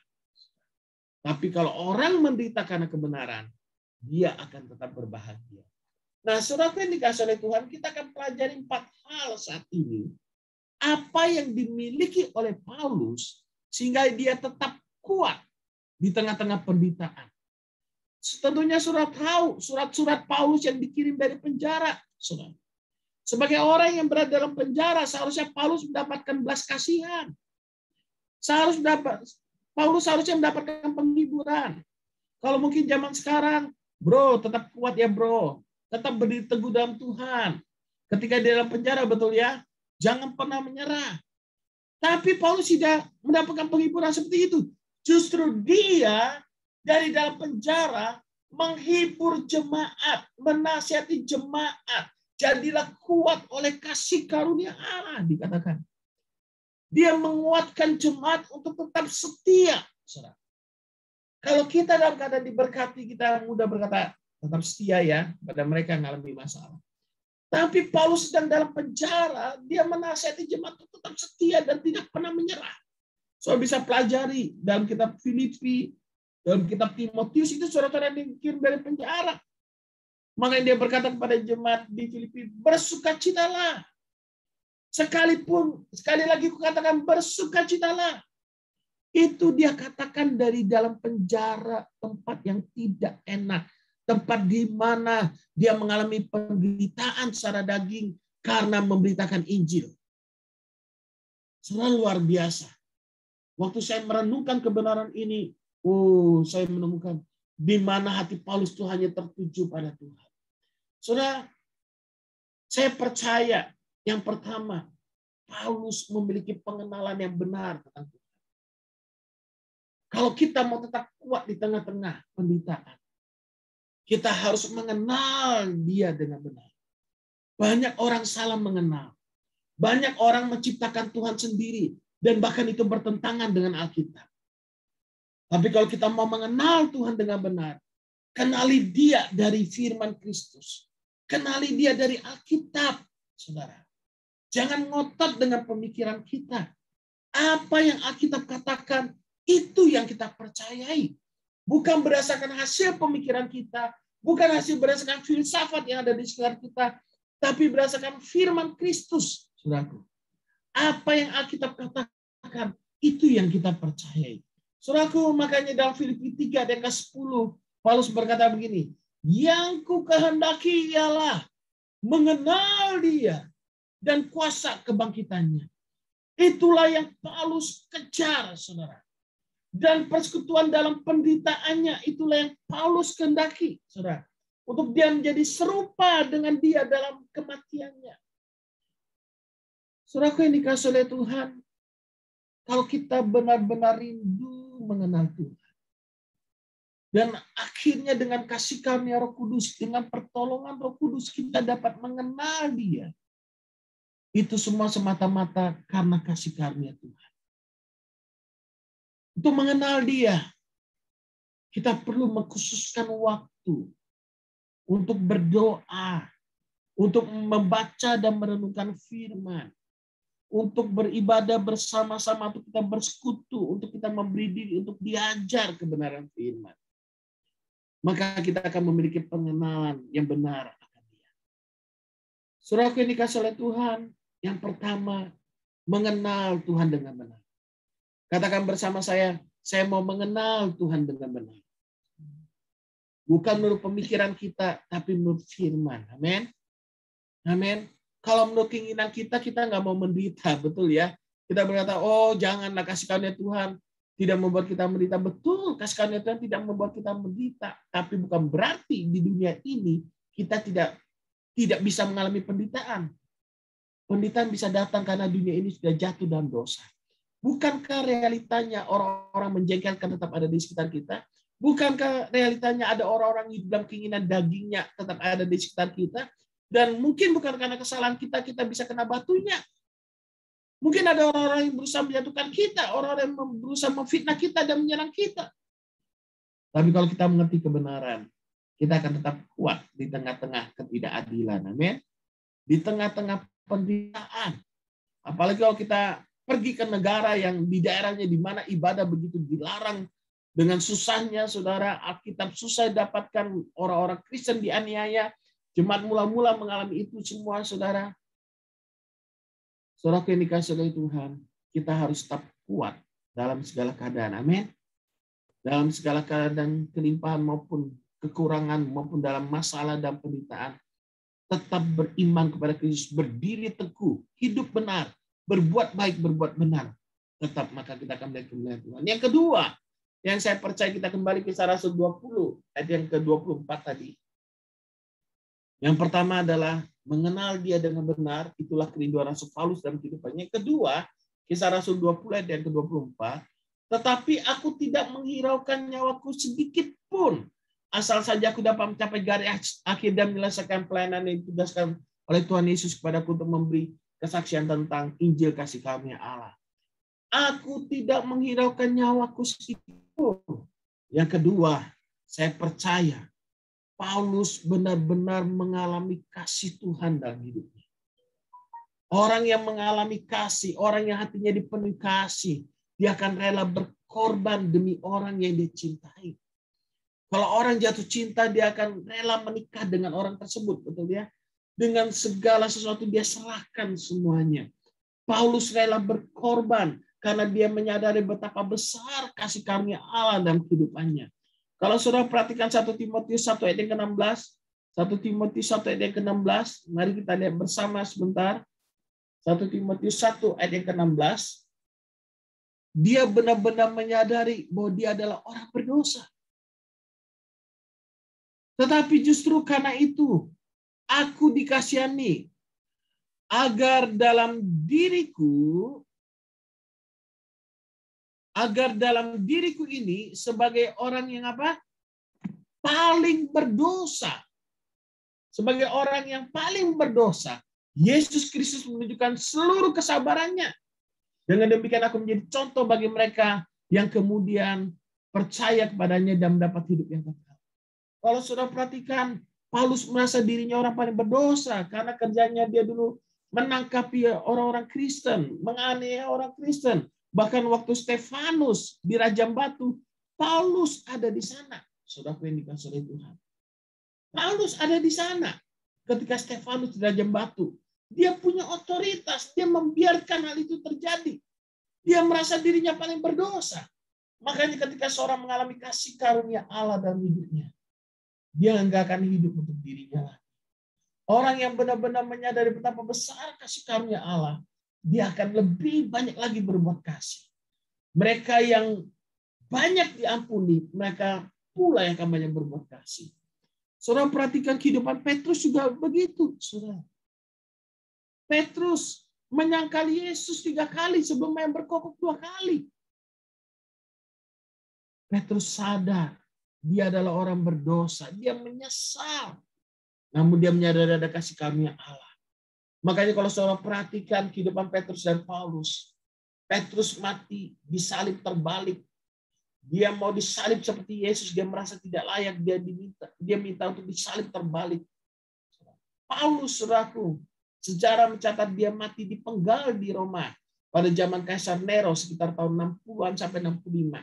Speaker 1: Tapi kalau orang menderita karena kebenaran, dia akan tetap berbahagia. Nah, saudara yang dikasih oleh Tuhan, kita akan pelajari 4 hal saat ini. Apa yang dimiliki oleh Paulus, sehingga dia tetap kuat di tengah-tengah penderitaan. Tentunya saudara tahu surat-surat Paulus yang dikirim dari penjara. Saudara. Sebagai orang yang berada dalam penjara, seharusnya Paulus mendapatkan belas kasihan. Paulus harusnya mendapatkan penghiburan. Kalau mungkin zaman sekarang, bro, tetap kuat ya bro. Tetap berdiri teguh dalam Tuhan. Ketika di dalam penjara, betul ya. Jangan pernah menyerah. Tapi Paulus tidak mendapatkan penghiburan seperti itu. Justru dia dari dalam penjara menghibur jemaat, menasihati jemaat. Jadilah kuat oleh kasih karunia Allah, dikatakan. Dia menguatkan jemaat untuk tetap setia. Saudara. Kalau kita dalam keadaan diberkati, kita mudah berkata, tetap setia ya, pada mereka yang mengalami masalah. Tapi Paulus sedang dalam penjara, dia menasihati jemaat untuk tetap setia dan tidak pernah menyerah. So bisa pelajari dalam kitab Filipi, dalam kitab Timotius, itu saudara-saudara yang dikirim dari penjara. Makanya dia berkata kepada jemaat di Filipi, bersukacitalah. Sekali lagi kukatakan bersukacitalah. Itu dia katakan dari dalam penjara, tempat yang tidak enak. Tempat di mana dia mengalami penderitaan secara daging karena memberitakan Injil. Saudara, luar biasa. Waktu saya merenungkan kebenaran ini, saya menemukan di mana hati Paulus itu hanya tertuju pada Tuhan. Saudara, saya percaya yang pertama, Paulus memiliki pengenalan yang benar tentang Tuhan. Kalau kita mau tetap kuat di tengah-tengah penderitaan, kita harus mengenal dia dengan benar. Banyak orang salah mengenal. Banyak orang menciptakan Tuhan sendiri, dan bahkan itu bertentangan dengan Alkitab. Tapi kalau kita mau mengenal Tuhan dengan benar, kenali dia dari firman Kristus. Kenali dia dari Alkitab, saudara. Jangan ngotot dengan pemikiran kita. Apa yang Alkitab katakan, itu yang kita percayai. Bukan berdasarkan hasil pemikiran kita, bukan hasil berdasarkan filsafat yang ada di sekitar kita, tapi berdasarkan firman Kristus, saudaraku. Apa yang Alkitab katakan, itu yang kita percayai. Saudaraku, makanya dalam Filipi 3 ayat 10, Paulus berkata begini, yang ku kehendaki ialah mengenal dia dan kuasa kebangkitannya. Itulah yang Paulus kejar, saudara. Dan persekutuan dalam penderitaannya, itulah yang Paulus kehendaki, saudara. Untuk dia menjadi serupa dengan dia dalam kematiannya. Saudara yang dikasih oleh Tuhan, kalau kita benar-benar rindu mengenal Tuhan, dan akhirnya dengan kasih karunia Roh Kudus, dengan pertolongan Roh Kudus, kita dapat mengenal dia. Itu semua semata-mata karena kasih karunia Tuhan. Untuk mengenal dia, kita perlu mengkhususkan waktu untuk berdoa, untuk membaca dan merenungkan firman, untuk beribadah bersama-sama, untuk kita bersekutu, untuk kita memberi diri, untuk diajar kebenaran firman. Maka kita akan memiliki pengenalan yang benar akan dia. Saudara yang dikasih oleh Tuhan, yang pertama, mengenal Tuhan dengan benar. Katakan bersama saya mau mengenal Tuhan dengan benar. Bukan menurut pemikiran kita, tapi menurut firman. Amin. Amin. Kalau menurut keinginan kita nggak mau menderita, betul ya. Kita berkata, oh janganlah kasih karunia Tuhan tidak membuat kita menderita. Betul, kasih karunia Tuhan tidak membuat kita menderita. Tapi bukan berarti di dunia ini kita tidak bisa mengalami penderitaan. Penderitaan bisa datang karena dunia ini sudah jatuh dalam dosa. Bukankah realitanya orang-orang menjengkelkan tetap ada di sekitar kita? Bukankah realitanya ada orang-orang yang dalam keinginan dagingnya tetap ada di sekitar kita? Dan mungkin bukan karena kesalahan kita, kita bisa kena batunya. Mungkin ada orang-orang yang berusaha menjatuhkan kita, orang-orang yang berusaha memfitnah kita dan menyerang kita. Tapi kalau kita mengerti kebenaran, kita akan tetap kuat di tengah-tengah ketidakadilan. Amin. Di tengah-tengah penderitaan. Apalagi kalau kita pergi ke negara yang di daerahnya di mana ibadah begitu dilarang, dengan susahnya, saudara, Alkitab susah dapatkan, orang-orang Kristen dianiaya, jemaat mula-mula mengalami itu semua, saudara. Saudara yang dikasihi oleh Tuhan, kita harus tetap kuat dalam segala keadaan. Amin. Dalam segala keadaan kelimpahan maupun kekurangan, maupun dalam masalah dan penderitaan, tetap beriman kepada Kristus, berdiri teguh, hidup benar, berbuat baik, berbuat benar. Tetap maka kita akan melihat kemuliaan Tuhan. Yang kedua, yang saya percaya kita kembali ke Kisah Rasul 20, ayat yang ke-24 tadi. Yang pertama adalah mengenal dia dengan benar, itulah kerinduan Rasul Paulus dalam kehidupannya. Yang kedua, Kisah Rasul 20 ayat yang ke-24, tetapi aku tidak menghiraukan nyawaku sedikit pun, asal saja aku dapat mencapai garis akhir dan menyelesaikan pelayanan yang ditugaskan oleh Tuhan Yesus kepadaku untuk memberi kesaksian tentang Injil kasih karunia Allah. Aku tidak menghiraukan nyawaku sedikit pun. Yang kedua, saya percaya Paulus benar-benar mengalami kasih Tuhan dalam hidupnya. Orang yang mengalami kasih, orang yang hatinya dipenuhi kasih, dia akan rela berkorban demi orang yang dia cintai. Kalau orang jatuh cinta, dia akan rela menikah dengan orang tersebut, betul ya? Dengan segala sesuatu dia serahkan semuanya. Paulus rela berkorban karena dia menyadari betapa besar kasih karunia Allah dalam kehidupannya. Kalau saudara perhatikan 1 Timotius 1 ayat yang ke-16, 1 Timotius 1 ayat yang ke-16, mari kita lihat bersama sebentar. 1 Timotius 1 ayat yang ke-16, dia benar-benar menyadari bahwa dia adalah orang berdosa. Tetapi justru karena itu, aku dikasihani, agar dalam diriku ini sebagai orang yang apa? Paling berdosa. Sebagai orang yang paling berdosa, Yesus Kristus menunjukkan seluruh kesabarannya. Dengan demikian aku menjadi contoh bagi mereka yang kemudian percaya kepadanya dan mendapat hidup yang kekal. Kalau sudah perhatikan, Paulus merasa dirinya orang paling berdosa karena kerjanya dia dulu menangkapi orang-orang Kristen, menganiaya orang Kristen. Bahkan waktu Stefanus dirajam batu, Paulus ada di sana. Saudaraku yang dikasihi oleh Tuhan. Paulus ada di sana ketika Stefanus dirajam batu. Dia punya otoritas, dia membiarkan hal itu terjadi. Dia merasa dirinya paling berdosa. Makanya ketika seorang mengalami kasih karunia Allah dalam hidupnya, dia enggak akan hidup untuk dirinya lagi. Orang yang benar-benar menyadari betapa besar kasih karunia Allah, dia akan lebih banyak lagi berbuat kasih. Mereka yang banyak diampuni, mereka pula yang akan banyak berbuat kasih. Saudara perhatikan kehidupan Petrus juga begitu, saudara. Petrus menyangkal Yesus 3 kali sebelum yang berkokok 2 kali. Petrus sadar dia adalah orang berdosa, dia menyesal. Namun dia menyadari ada kasih karunia Allah. Makanya kalau saudara perhatikan kehidupan Petrus dan Paulus, Petrus mati disalib terbalik. Dia mau disalib seperti Yesus, dia merasa tidak layak, dia minta untuk disalib terbalik. Paulus, saudaraku, sejarah mencatat dia mati dipenggal di Roma pada zaman Kaisar Nero sekitar tahun 60-an sampai 65.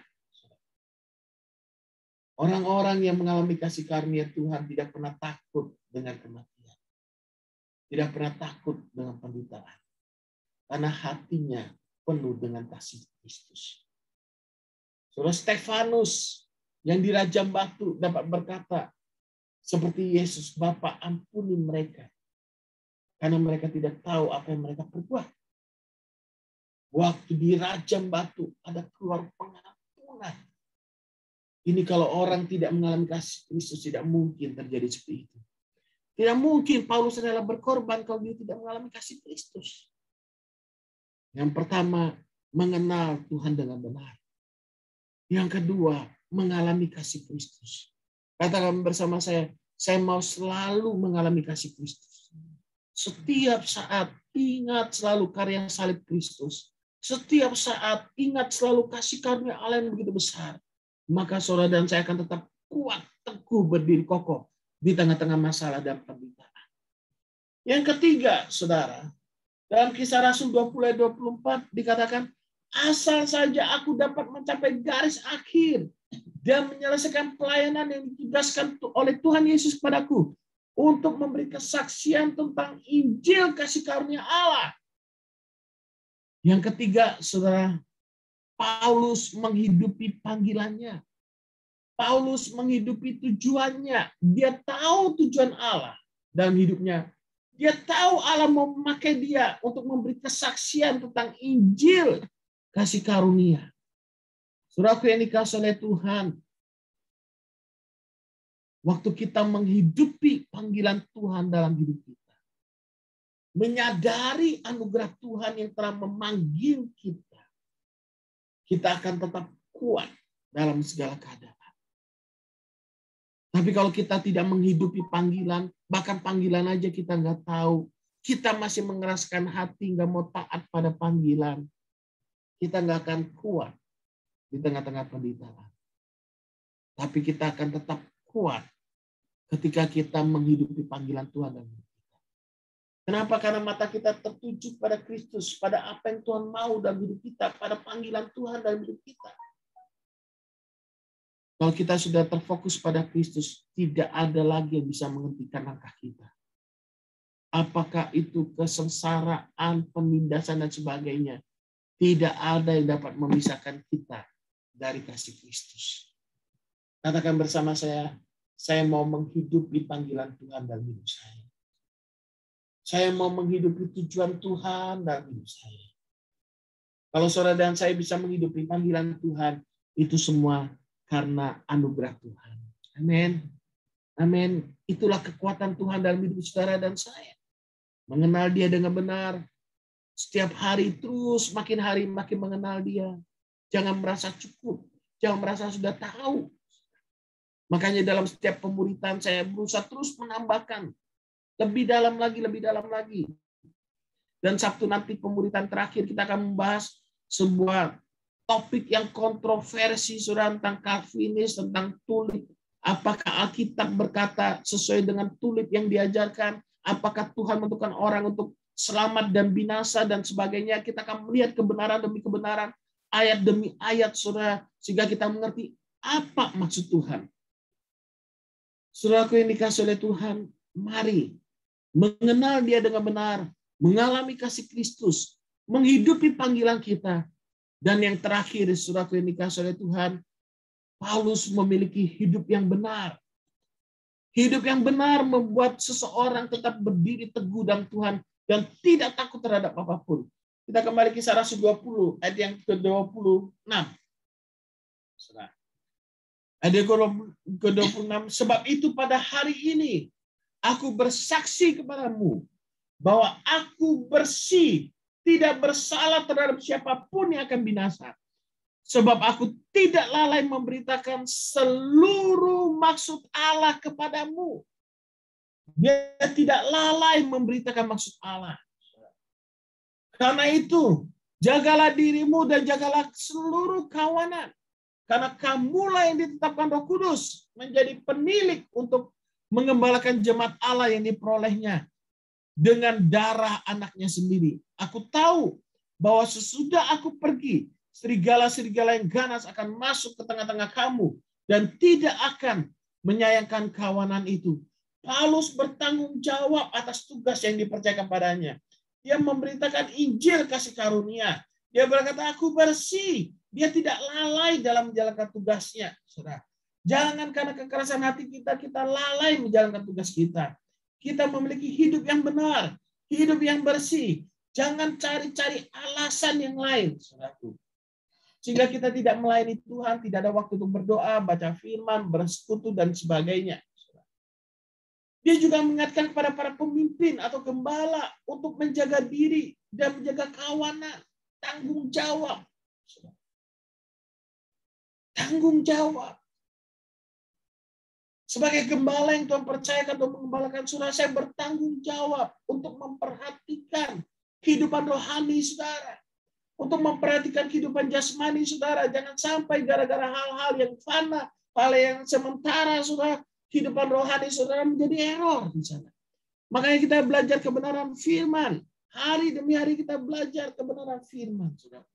Speaker 1: Orang-orang yang mengalami kasih karunia Tuhan tidak pernah takut dengan kematian. Tidak pernah takut dengan penderitaan. Karena hatinya penuh dengan kasih Kristus. Saudara Stefanus yang dirajam batu dapat berkata seperti Yesus, Bapa ampuni mereka. Karena mereka tidak tahu apa yang mereka perbuat. Waktu dirajam batu ada keluar pengampunan. Ini kalau orang tidak mengalami kasih Kristus tidak mungkin terjadi seperti itu. Tidak mungkin Paulus rela berkorban kalau dia tidak mengalami kasih Kristus. Yang pertama, mengenal Tuhan dengan benar. Yang kedua, mengalami kasih Kristus. Katakan bersama saya mau selalu mengalami kasih Kristus. Setiap saat ingat selalu karya salib Kristus. Setiap saat ingat selalu kasih karunia Allah yang begitu besar. Maka saudara dan saya akan tetap kuat, teguh, berdiri kokoh di tengah-tengah masalah dan penderitaan. Yang ketiga, saudara, dalam Kisah Rasul 20 ayat 24 dikatakan, asal saja aku dapat mencapai garis akhir dan menyelesaikan pelayanan yang ditugaskan oleh Tuhan Yesus kepadaku untuk memberi kesaksian tentang Injil kasih karunia Allah. Yang ketiga, saudara, Paulus menghidupi panggilannya. Paulus menghidupi tujuannya. Dia tahu tujuan Allah dalam hidupnya. Dia tahu Allah mau memakai dia untuk memberi kesaksian tentang Injil kasih karunia. Saudaraku yang dikasihi oleh Tuhan, waktu kita menghidupi panggilan Tuhan dalam hidup kita, menyadari anugerah Tuhan yang telah memanggil kita, kita akan tetap kuat dalam segala keadaan. Tapi kalau kita tidak menghidupi panggilan, bahkan panggilan aja kita nggak tahu, kita masih mengeraskan hati, nggak mau taat pada panggilan, kita nggak akan kuat di tengah-tengah penderitaan. Tapi kita akan tetap kuat ketika kita menghidupi panggilan Tuhan dalam hidup kita. Kenapa? Karena mata kita tertuju pada Kristus, pada apa yang Tuhan mau dalam hidup kita, pada panggilan Tuhan dalam hidup kita. Kalau kita sudah terfokus pada Kristus, tidak ada lagi yang bisa menghentikan langkah kita. Apakah itu kesengsaraan, penindasan, dan sebagainya. Tidak ada yang dapat memisahkan kita dari kasih Kristus. Katakan bersama saya mau menghidupi panggilan Tuhan dalam hidup saya. Saya mau menghidupi tujuan Tuhan dalam hidup saya. Kalau saudara dan saya bisa menghidupi panggilan Tuhan, itu semua karena anugerah Tuhan. Amin. Amin. Itulah kekuatan Tuhan dalam hidup saudara dan saya. Mengenal dia dengan benar. Setiap hari terus makin hari makin mengenal dia. Jangan merasa cukup. Jangan merasa sudah tahu. Makanya dalam setiap pemuritan saya berusaha terus menambahkan. Lebih dalam lagi, lebih dalam lagi. Dan Sabtu nanti pemuritan terakhir kita akan membahas sebuah topik yang kontroversi, saudara, tentang Calvinis, tentang tulip. Apakah Alkitab berkata sesuai dengan tulip yang diajarkan? Apakah Tuhan menentukan orang untuk selamat dan binasa dan sebagainya? Kita akan melihat kebenaran demi kebenaran, ayat demi ayat, saudara, sehingga kita mengerti apa maksud Tuhan. Saudaraku yang dikasihi oleh Tuhan, mari mengenal dia dengan benar, mengalami kasih Kristus, menghidupi panggilan kita. Dan yang terakhir, saudaraku yang dikasihi oleh Tuhan, Paulus memiliki hidup yang benar. Hidup yang benar membuat seseorang tetap berdiri teguh dalam Tuhan dan tidak takut terhadap apapun. Kita kembali Kisah Rasul 20, ayat yang ke-26. Ayat ke-26, sebab itu pada hari ini aku bersaksi kepadamu bahwa aku bersih, tidak bersalah terhadap siapapun yang akan binasa. Sebab aku tidak lalai memberitakan seluruh maksud Allah kepadamu. Dia tidak lalai memberitakan maksud Allah. Karena itu, jagalah dirimu dan jagalah seluruh kawanan. Karena kamulah yang ditetapkan Roh Kudus menjadi penilik untuk mengembalakan jemaat Allah yang diperolehnya dengan darah anaknya sendiri. Aku tahu bahwa sesudah aku pergi, serigala-serigala yang ganas akan masuk ke tengah-tengah kamu dan tidak akan menyayangkan kawanan itu. Paulus bertanggung jawab atas tugas yang dipercayakan padanya. Dia memberitakan Injil kasih karunia. Dia berkata, aku bersih. Dia tidak lalai dalam menjalankan tugasnya. Saudara, jangan karena kekerasan hati kita lalai menjalankan tugas kita. Kita memiliki hidup yang benar, hidup yang bersih. Jangan cari-cari alasan yang lain, saudaraku. Sehingga kita tidak melayani Tuhan, tidak ada waktu untuk berdoa, baca firman, bersekutu, dan sebagainya. Dia juga mengingatkan kepada para pemimpin atau gembala untuk menjaga diri dan menjaga kawanan. tanggung jawab. Tanggung jawab. Sebagai gembala yang Tuhan percayakan untuk mengembalakan saudara, saya bertanggung jawab untuk memperhatikan kehidupan rohani saudara. Untuk memperhatikan kehidupan jasmani saudara. Jangan sampai gara-gara hal-hal yang fana, hal yang sementara saudara, kehidupan rohani saudara menjadi error di sana. Makanya kita belajar kebenaran firman. Hari demi hari kita belajar kebenaran firman saudara.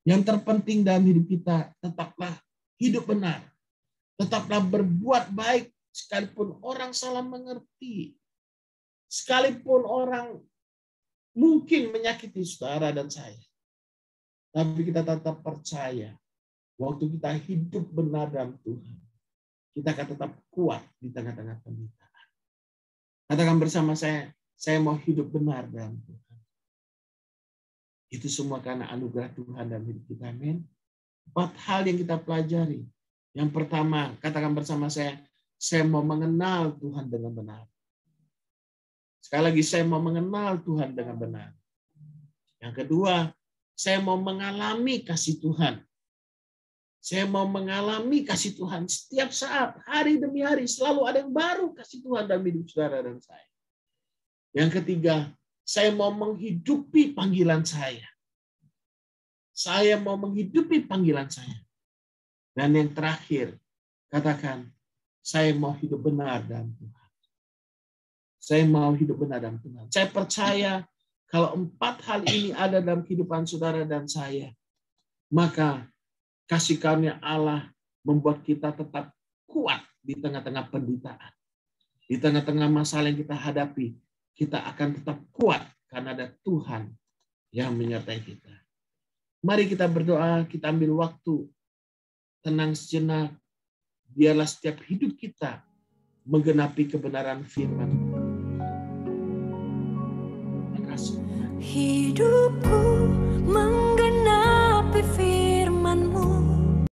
Speaker 1: Yang terpenting dalam hidup kita, tetaplah hidup benar. Tetaplah berbuat baik sekalipun orang salah mengerti. Sekalipun orang mungkin menyakiti saudara dan saya. Tapi kita tetap percaya. Waktu kita hidup benar dalam Tuhan. Kita akan tetap kuat di tengah-tengah penderitaan. Katakan bersama saya mau hidup benar dalam Tuhan. Itu semua karena anugerah Tuhan dalam hidup kita. Amin. 4 hal yang kita pelajari. Yang pertama, katakan bersama saya mau mengenal Tuhan dengan benar. Sekali lagi, saya mau mengenal Tuhan dengan benar. Yang kedua, saya mau mengalami kasih Tuhan. Saya mau mengalami kasih Tuhan setiap saat, hari demi hari, selalu ada yang baru kasih Tuhan dalam hidup saudara dan saya. Yang ketiga, saya mau menghidupi panggilan saya. Saya mau menghidupi panggilan saya. Dan yang terakhir, katakan, saya mau hidup benar dalam Tuhan. Saya mau hidup benar dalam Tuhan. Saya percaya kalau 4 hal ini ada dalam kehidupan saudara dan saya, maka kasih karunia Allah membuat kita tetap kuat di tengah-tengah penderitaan. Di tengah-tengah masalah yang kita hadapi, kita akan tetap kuat karena ada Tuhan yang menyertai kita. Mari kita berdoa, kita ambil waktu tenang sejenak, biarlah setiap hidup kita menggenapi kebenaran firman. Terima kasih.
Speaker 2: Hidupku